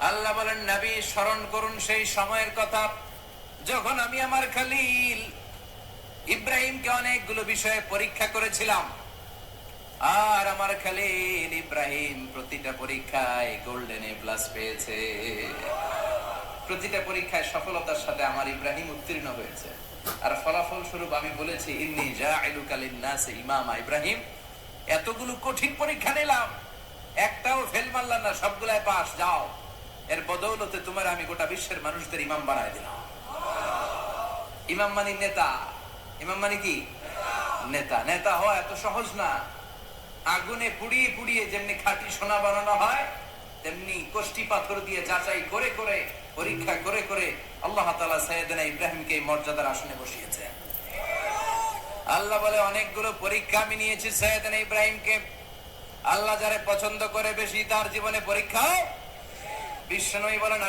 আল্লাহ বলেন, নবী স্মরণ করুন সেই সময়ের কথা যখন আমি আমার খলিল ইব্রাহিমকে অনেকগুলো বিষয়ে পরীক্ষা করেছিলাম, আর আমার খলিল ইব্রাহিম প্রতিটা পরীক্ষায় গোল্ডেন এ প্লাস পেয়েছে। প্রতিটা পরীক্ষায় সফলতার সাথে আমার ইব্রাহিম উত্তীর্ণ হয়েছে। আর ফলাফল স্বরূপ আমি বলেছি, ইন্নী জাইলুকা লিন-নাসি ইমামা। ইব্রাহিম, এতগুলো কঠিন পরীক্ষা নিলাম, একটাও ফেল মারলাম না, সবগুলাই পাস। যাও, এর বদৌলতে তোমার আমি গোটা বিশ্বের মানুষদের ইমাম বানায় দিলাম। ইমাম মানে নেতা। ইমাম মানে কি? নেতা। নেতা হওয়া এত সহজ না। আগুনে পুড়িয়ে পুড়িয়ে যেমনি খাঁটি সোনা বানানো হয়, তেমনি কষ্টি পাথর দিয়ে যাচাই করে করে, পরীক্ষা করে করে আল্লাহ তাআলা সাইয়েদনা ইব্রাহিমকে এই মর্যাদার আসনে বসিয়েছেন। আল্লাহ বলে, অনেকগুলো পরীক্ষা আমি নিয়েছি সাইয়েদনা ইব্রাহিমকে। আল্লাহ যারে পছন্দ করে বেশি, তার জীবনে পরীক্ষা। বিশ্বনবী বলেন,